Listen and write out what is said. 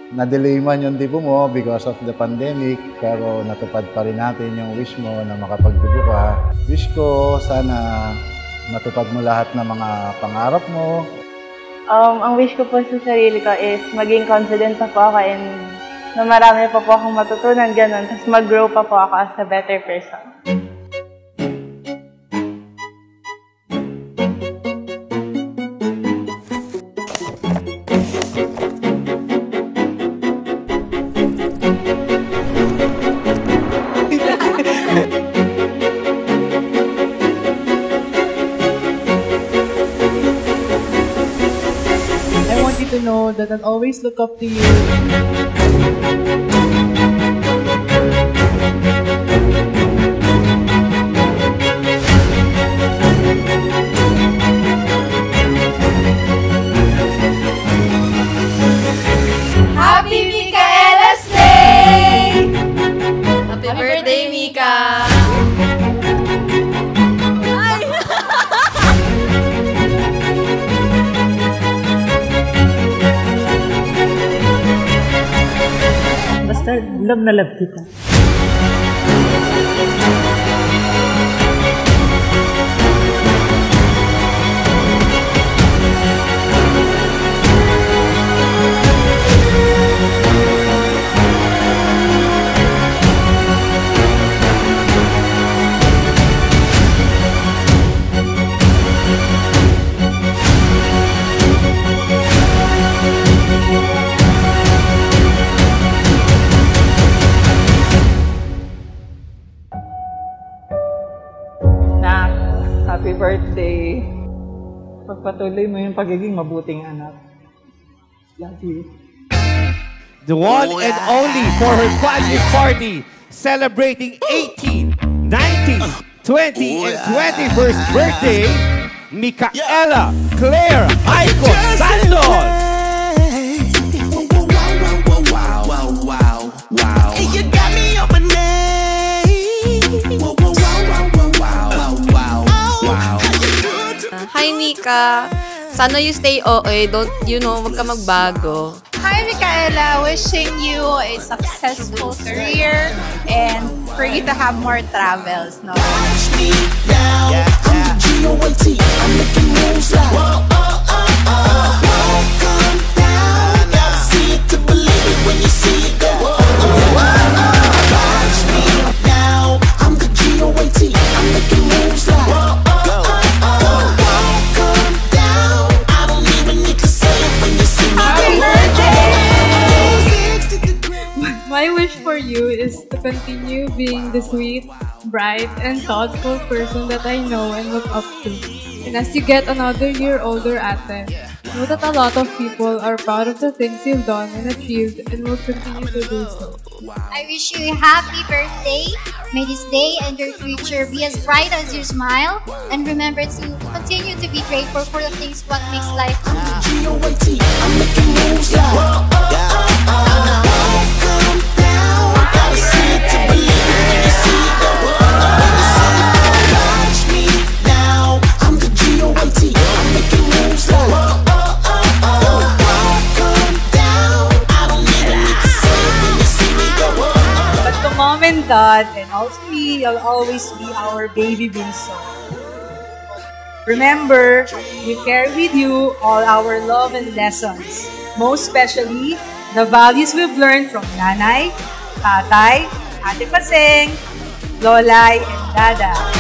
na-delay man yung debut mo because of the pandemic, pero natupad pa rin natin yung wish mo na makapag-debut ka. Wish ko sana matupad mo lahat ng mga pangarap mo. Ang wish ko po sa sarili ko is maging confident pa po ako and na marami pa po akong matutunan, ganun. Tapos mag-grow pa po ako as a better person. I want you to know that I'll always look up to you. Happy Micaela's Day! Happy birthday, Mika! Basta love na love kita. Nak, happy birthday. Pagpatuloy mo yung pagiging mabuting anak. Love you. The one and only for her 20th party, celebrating 18, 19, 20, and 21st birthday, Micaela Claire Aiko Santos. Hi, Mika. Sana you stay OA. Don't, wag ka magbago. Hi, Micaela. Wishing you a successful career and for you to have more travels. No? My wish for you is to continue being the sweet, bright, and thoughtful person that I know and look up to. And as you get another year older, ate, know that a lot of people are proud of the things you've done and achieved and will continue to do so. I wish you a happy birthday. May this day and your future be as bright as your smile. And remember to continue to be grateful for the things what makes life happy. Mom and Dad, and also me, you'll always be our baby bunso. Remember, we carry with you all our love and lessons. Most especially, the values we've learned from Nanay, Tatay, Ate Paseng, Lolay, and Dada.